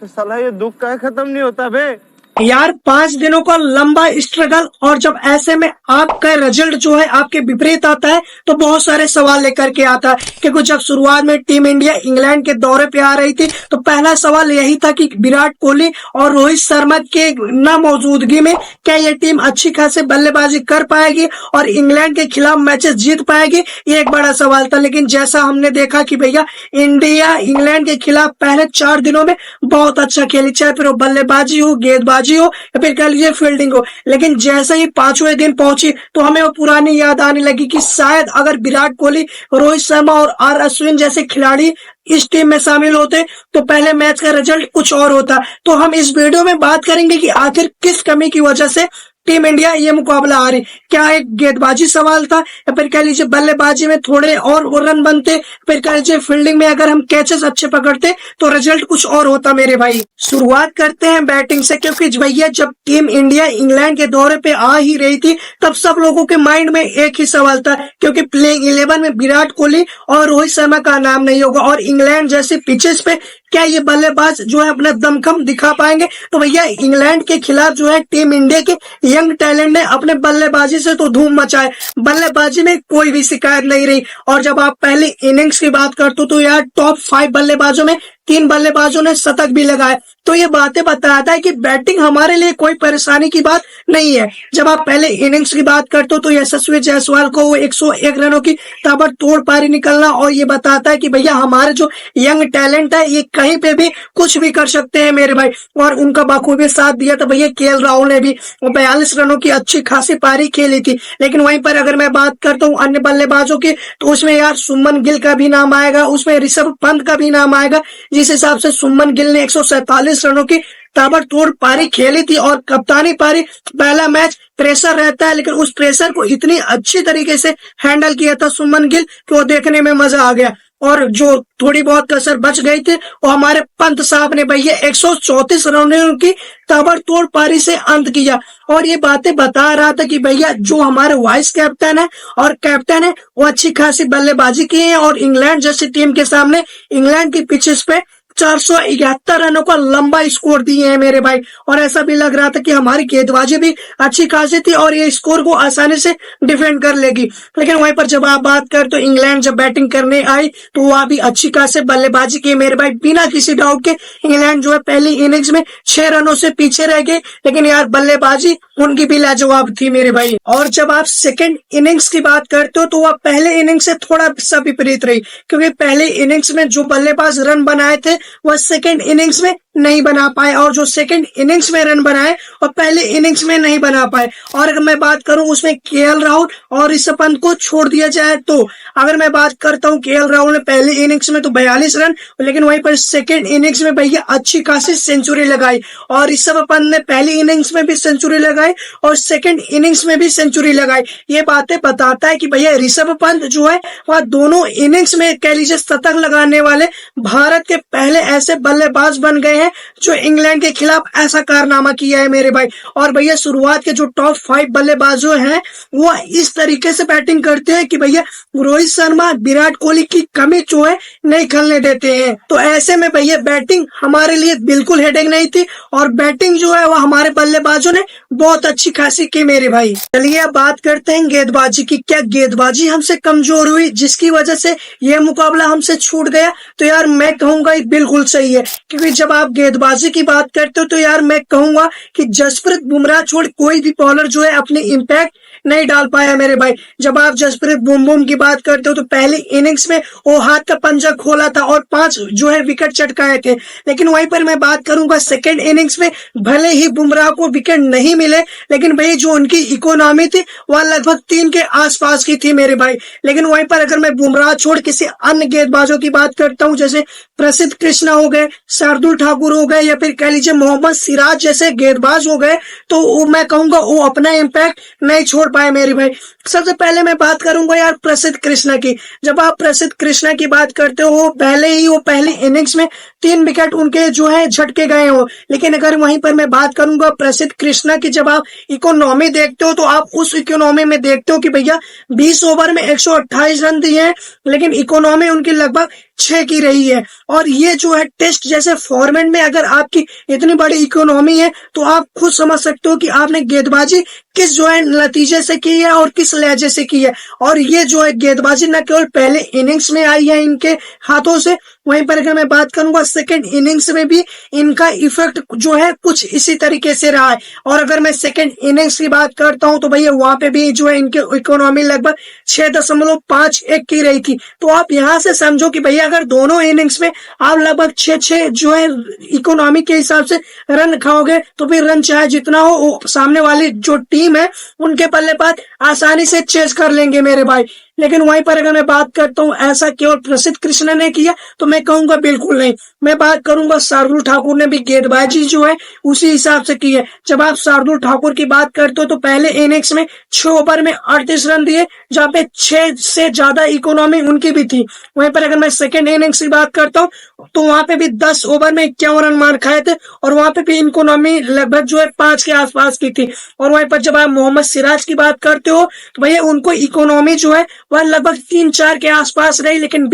तो साला ये दुख का खत्म नहीं होता बे। यार 5 दिनों का लंबा स्ट्रगल, और जब ऐसे में आपका रिजल्ट जो है आपके विपरीत आता है तो बहुत सारे सवाल लेकर के आता है। क्योंकि जब शुरुआत में टीम इंडिया इंग्लैंड के दौरे पे आ रही थी तो पहला सवाल यही था कि विराट कोहली और रोहित शर्मा के ना मौजूदगी में क्या ये टीम अच्छी खासी बल्लेबाजी कर पाएगी और इंग्लैंड के खिलाफ मैचेस जीत पाएगी, ये एक बड़ा सवाल था। लेकिन जैसा हमने देखा कि भैया इंडिया इंग्लैंड के खिलाफ पहले 4 दिनों में बहुत अच्छा खेली, चाहे फिर वो बल्लेबाजी हो, गेंदबाजी हो या फिर कह लीजिए फील्डिंग हो। लेकिन जैसे ही 5वें दिन पहुंची तो हमें वो पुरानी याद आने लगी कि शायद अगर विराट कोहली, रोहित शर्मा और आर अश्विन जैसे खिलाड़ी इस टीम में शामिल होते तो पहले मैच का रिजल्ट कुछ और होता। तो हम इस वीडियो में बात करेंगे कि आखिर किस कमी की वजह से टीम इंडिया ये मुकाबला हारी। क्या एक गेंदबाजी सवाल था या फिर कह लीजिए बल्लेबाजी में थोड़े और रन बनते, फिर कह लीजिए फील्डिंग में अगर हम कैचेस अच्छे पकड़ते तो रिजल्ट कुछ और होता मेरे भाई। शुरुआत करते हैं बैटिंग से, क्योंकि भैया जब टीम इंडिया इंग्लैंड के दौरे पे आ ही रही थी तब सब लोगों के माइंड में एक ही सवाल था, क्योंकि प्लेइंग 11 में विराट कोहली और रोहित शर्मा का नाम नहीं होगा और इंग्लैंड जैसे पिचेस पे क्या ये बल्लेबाज जो है अपना दमखम दिखा पाएंगे। तो भैया इंग्लैंड के खिलाफ जो है टीम इंडिया के यंग टैलेंट ने अपने बल्लेबाजी से तो धूम मचाए, बल्लेबाजी में कोई भी शिकायत नहीं रही। और जब आप पहले इनिंग्स की बात करते हो तो यार टॉप 5 बल्लेबाजों में 3 बल्लेबाजों ने शतक भी लगाए। तो ये बातें बताता है कि बैटिंग हमारे लिए कोई परेशानी की बात नहीं है। जब आप पहले इनिंग्स की बात करते हो तो यशस्वी जायसवाल को 101 रनों की ताबड़तोड़ पारी निकलना, और ये बताता है कि भैया हमारे जो यंग टैलेंट है ये कहीं पे भी कुछ भी कर सकते हैं मेरे भाई। और उनका बखूबी साथ दिया तो भैया केएल राहुल ने भी 42 रनों की अच्छी खासी पारी खेली थी। लेकिन वहीं पर अगर मैं बात करता हूँ अन्य बल्लेबाजों की तो उसमें यार सुमन गिल का भी नाम आएगा, उसमें ऋषभ पंत का भी नाम आएगा। जिस हिसाब से सुमन गिल ने 147 रनों की ताबड़तोड़ पारी खेली थी और कप्तानी पारी, पहला मैच प्रेशर रहता है लेकिन उस प्रेशर को इतनी अच्छी तरीके से हैंडल किया था सुमन गिल कि वो देखने में मजा आ गया। और जो थोड़ी बहुत कसर बच गई थी वो हमारे पंत साहब ने भैया 134 रनों की ताबड़तोड़ पारी से अंत किया। और ये बातें बता रहा था कि भैया जो हमारे वाइस कैप्टन है और कैप्टन है वो अच्छी खासी बल्लेबाजी की है और इंग्लैंड जैसी टीम के सामने इंग्लैंड की पिचेस पे 471 रनों का लंबा स्कोर दिए हैं मेरे भाई। और ऐसा भी लग रहा था कि हमारी गेंदबाजी भी अच्छी खासी थी और ये स्कोर को आसानी से डिफेंड कर लेगी। लेकिन वहीं पर जब आप बात करें तो इंग्लैंड जब बैटिंग करने आई तो वह भी अच्छी खासी बल्लेबाजी की मेरे भाई, बिना किसी डाउट के। इंग्लैंड जो है पहली इनिंग्स में 6 रनों से पीछे रह गए, लेकिन यार बल्लेबाजी उनकी भी लाजवाब थी मेरे भाई। और जब आप सेकेंड इनिंग्स की बात करते हो तो वह पहले इनिंग्स से थोड़ा सा विपरीत रही, क्योंकि पहले इनिंग्स में जो बल्लेबाज रन बनाए थे वह सेकेंड इनिंग्स में नहीं बना पाए, और जो सेकेंड इनिंग्स में रन बनाए और पहले इनिंग्स में नहीं बना पाए। और अगर मैं बात करूं उसमें केएल राहुल और ऋषभ पंत को छोड़ दिया जाए तो अगर मैं बात करता हूं केएल राहुल ने पहले इनिंग्स में तो 42 रन, लेकिन वहीं पर सेकेंड इनिंग्स में भैया अच्छी खासी सेंचुरी लगाई। और ऋषभ पंत ने पहली इनिंग्स में भी सेंचुरी लगाई और सेकेंड इनिंग्स में भी सेंचुरी लगाई। ये बातें बताता है कि भैया ऋषभ पंत जो है वह दोनों इनिंग्स में कह लीजिए शतक लगाने वाले भारत के पहले ऐसे बल्लेबाज बन गए हैं जो इंग्लैंड के खिलाफ ऐसा कारनामा किया है मेरे भाई। और भैया शुरुआत के जो टॉप 5 बल्लेबाज हैं वो इस तरीके से बैटिंग करते हैं कि भैया रोहित शर्मा, विराट कोहली की कमी जो है नहीं खेलने देते हैं। तो ऐसे में भैया बैटिंग हमारे लिए बिल्कुल हेडेक नहीं थी और बैटिंग जो है वो हमारे बल्लेबाजों ने बहुत अच्छी खासी की मेरे भाई। चलिए अब बात करते हैं गेंदबाजी की। क्या गेंदबाजी हमसे कमजोर हुई जिसकी वजह से यह मुकाबला हमसे छूट गया? तो यार मैं कहूंगा बिल्कुल सही है, क्योंकि जब आप गेंदबाजी की बात करते हो तो यार मैं कहूंगा कि जसप्रीत बुमराह छोड़ कोई भी बॉलर जो है अपने इम्पैक्ट नहीं डाल पाया मेरे भाई। जब आप जसप्रीत बुमराह की बात करते हो तो पहले इनिंग्स में वो हाथ का पंजा खोला था और 5 जो है विकेट चटकाए थे। लेकिन वहीं पर मैं बात करूंगा सेकेंड इनिंग्स में भले ही बुमराह को विकेट नहीं मिले, लेकिन भाई जो उनकी इकोनॉमी थी वह लगभग 3 के आसपास की थी मेरे भाई। लेकिन वहीं पर अगर मैं बुमराह छोड़ किसी अन्य गेंदबाजों की बात करता हूं जैसे प्रसिद्ध कृष्णा हो गए, शार्दुल ठाकुर हो गए या फिर कह लीजिए मोहम्मद सिराज जैसे गेंदबाज हो गए, तो मैं कहूंगा वो अपना इम्पैक्ट नहीं छोड़ पाए मेरे भाई। सबसे पहले मैं बात करूंगा यार प्रसिद्ध कृष्णा की। जब आप प्रसिद्ध कृष्णा की बात करते हो वो पहली इनिंग्स में 3 विकेट उनके जो है झटके गए हो। लेकिन अगर वहीं पर मैं बात करूंगा प्रसिद्ध कृष्णा की, जब आप इकोनॉमी देखते हो तो आप उस इकोनॉमी में देखते हो कि भैया 20 ओवर में 128 रन दिए हैं, लेकिन इकोनॉमी उनकी लगभग 6 की रही है। और ये जो है टेस्ट जैसे फॉर्मेट में अगर आपकी इतनी बड़ी इकोनॉमी है तो आप खुद समझ सकते हो कि आपने गेंदबाजी किस जो है नतीजे से की है और किस लहजे से की है। और ये जो है गेंदबाजी न केवल पहले इनिंग्स में आई है इनके हाथों से, वहीं पर अगर मैं बात करूंगा सेकंड इनिंग्स में भी इनका इफेक्ट जो है कुछ इसी तरीके से रहा है। और अगर मैं सेकंड इनिंग्स की बात करता हूं तो भैया वहां पे भी जो है इनकी इकोनॉमी लगभग 6.51 की रही थी। तो आप यहां से समझो कि भैया अगर दोनों इनिंग्स में आप लगभग 6 जो है इकोनॉमी के हिसाब से रन खाओगे तो फिर रन चाहे जितना हो सामने वाली जो टीम है उनके पल्ले पास आसानी से चेज कर लेंगे मेरे भाई। लेकिन वहीं पर अगर मैं बात करता हूँ ऐसा केवल प्रसिद्ध कृष्णा ने किया तो मैं कहूंगा बिल्कुल नहीं। मैं बात करूंगा शार्दुल ठाकुर ने भी गेंदबाजी जो है उसी हिसाब से की है। जब आप शार्दुल ठाकुर की बात करते हो तो पहले इनिंग्स में 6 ओवर में 38 रन दिए, जहाँ पे 6 से ज्यादा इकोनॉमी उनकी भी थी। वहीं पर अगर मैं सेकेंड इनिंग्स की बात करता हूँ तो वहां पे भी 10 ओवर में 51 रन मार खाए थे और वहां पे भी इकोनॉमी लगभग जो है 5 के आसपास की थी। और वहीं पर जब आप मोहम्मद सिराज की बात करते हो तो भैया उनको इकोनॉमी जो है वह लगभग 3-4 के आसपास रही, लेकिन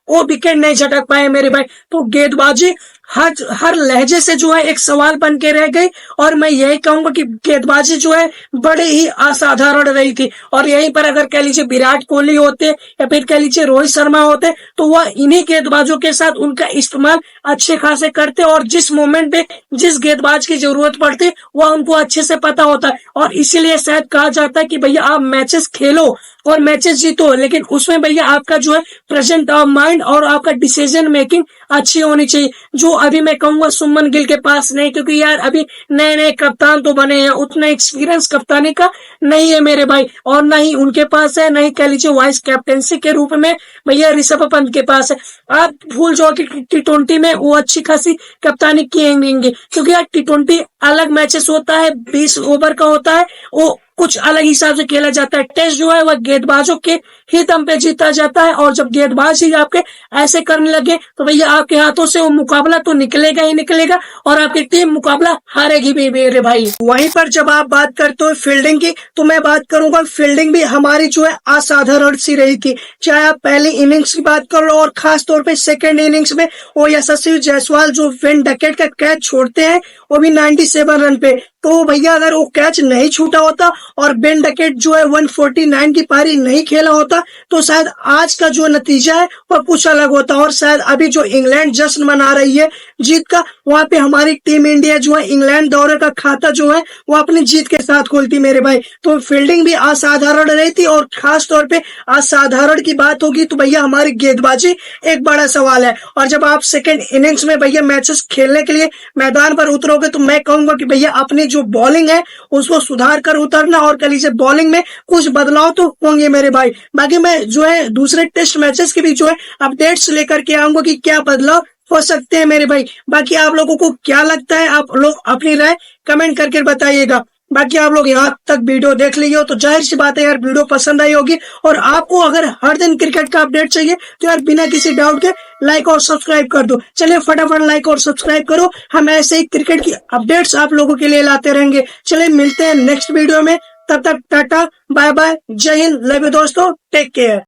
वो विकेट नहीं झटक पाए मेरे भाई। तो गेंदबाजी हर लहजे से जो है एक सवाल बन के रह गई। और मैं यही कहूंगा कि गेंदबाजी जो है बड़े ही असाधारण रही थी। और यहीं पर अगर कह लीजिए विराट कोहली होते या फिर कह लीजिए रोहित शर्मा होते तो वह इन्हीं गेंदबाजों के साथ उनका इस्तेमाल अच्छे खासे करते और जिस मोमेंट पे जिस गेंदबाज की जरूरत पड़ती वह उनको अच्छे से पता होता है। और इसीलिए शायद कहा जाता है कि भैया आप मैचेस खेलो और मैचेस जीतो, लेकिन उसमें भैया आपका जो है प्रेजेंट ऑफ माइंड और आपका डिसीजन मेकिंग अच्छी होनी चाहिए, जो अभी मैं कहूंगा सुमन गिल के पास नहीं। क्योंकि यार अभी नए नए कप्तान तो बने हैं, उतना एक्सपीरियंस कप्तानी का नहीं है मेरे भाई। और ना ही उनके पास है, नहीं कह लीजिए वाइस कैप्टेंसी के रूप में भैया ऋषभ पंत के पास है। आप भूल जाओ कि T20 में वो अच्छी खासी कप्तानी किएंगे, क्योंकि यार T20 अलग मैचेस होता है, 20 ओवर का होता है, वो कुछ अलग हिसाब से खेला जाता है। टेस्ट जो है वह गेंदबाजों के ही दम पे जीता जाता है। और जब गेंदबाज ही आपके ऐसे करने लगे तो भैया आपके हाथों से वो मुकाबला तो निकलेगा ही निकलेगा और आपकी टीम मुकाबला हारेगी भी मेरे भाई। वहीं पर जब आप बात करते हो फील्डिंग की तो मैं बात करूंगा फील्डिंग भी हमारी जो है असाधारण सी रही थी। चाहे आप पहली इनिंग्स की बात कर लो और खास तौर पे सेकेंड इनिंग्स में वो यशस्वी जायसवाल जो बेन डकेट का कैच छोड़ते हैं वो भी 97 रन पे। तो भैया अगर वो कैच नहीं छूटा होता और बेन डकेट जो है 149 की पारी नहीं खेला होता तो शायद आज का जो नतीजा है वह कुछ अलग होता। और शायद अभी जो इंग्लैंड जश्न मना रही है जीत का, वहां पे हमारी टीम इंडिया जो है इंग्लैंड दौरे का खाता जो है वो अपनी जीत के साथ खोलती मेरे भाई। तो फील्डिंग भी असाधारण रही थी और खास तौर पे असाधारण की बात होगी तो भैया हमारी गेंदबाजी एक बड़ा सवाल है। और जब आप सेकेंड इनिंग्स में भैया मैचेस खेलने के लिए मैदान पर उतरोगे तो मैं कहूंगा कि भैया अपनी जो बॉलिंग है उसको सुधार कर उतरना और कल से बॉलिंग में कुछ बदलाव तो होंगे मेरे भाई। बाकी मैं जो है दूसरे टेस्ट मैचेस के भी जो है अपडेट्स लेकर के आऊंगा कि क्या बदलाव हो सकते हैं मेरे भाई। बाकी आप लोगों को क्या लगता है, आप लोग अपनी राय कमेंट करके बताइएगा। बाकी आप लोग यहाँ तक वीडियो देख लिए हो तो जाहिर सी बात है यार वीडियो पसंद आई होगी। और आपको अगर हर दिन क्रिकेट का अपडेट चाहिए तो यार बिना किसी डाउट के लाइक और सब्सक्राइब कर दो। चलिए फटाफट लाइक और सब्सक्राइब करो, हम ऐसे ही क्रिकेट की अपडेट्स आप लोगों के लिए लाते रहेंगे। चलिए मिलते हैं नेक्स्ट वीडियो में, तब तक टाटा बाय बाय, जय हिंद, लव यू दोस्तों, टेक केयर।